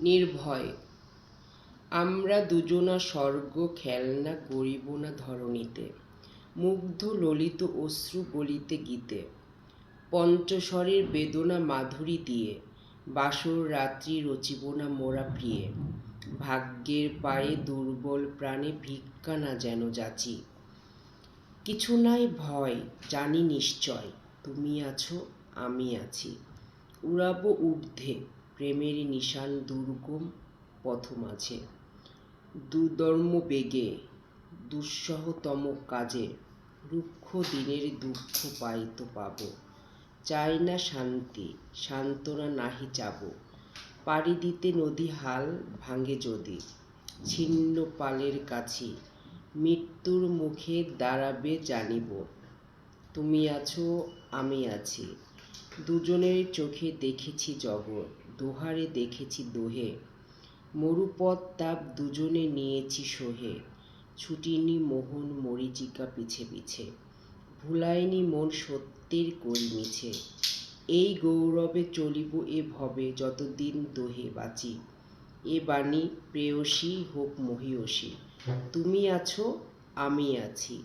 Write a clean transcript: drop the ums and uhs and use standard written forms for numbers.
নির্ভয়। আমরা দুজনা স্বর্গ খেলনা করিব না ধরণীতে, মুগ্ধ ললিত অশ্রু গলিতে গীতে, পঞ্চস্বরের বেদনা মাধুরী দিয়ে বাসর রাত্রি রচিব না মোরা প্রিয়ে। ভাগ্যের পায়ে দুর্বল প্রাণে ভিক্ষা না যেন যাচি, কিছু নাই ভয় জানি নিশ্চয়, তুমি আছো আমি আছি। উড়াবো ঊর্ধ্বে প্রেমের নিশান দুর্গম পথ মাঝে, দুর্দম্য বেগে দুঃসহতম কাজে, রুক্ষ দিনের দুঃখ পাইতো পাব। চাই না শান্তি সান্ত্বনা নাহি চাব, পাড়ি দিতে নদী হাল ভাঙে যদি, ছিন্ন পালের কাছি মৃত্যুর মুখে দাঁড়াবে জানিব। তুমি আছো আমি আছি, দুজনের চোখে দেখেছি জগৎ, দুহারে দেখেছি দোহে। মরুপথ তাপ দুজনে নিয়েছি সহে, ছুটিনি মোহন মরীচিকা পিছে পিছে, ভুলাইনি মন সত্যের করি মিছে। এই গৌরবে চলিব এ ভবে যতদিন দোহে বাঁচি, এ বাণী প্রেয়সী হোক মহীয়সী, তুমি আছো আমি আছি।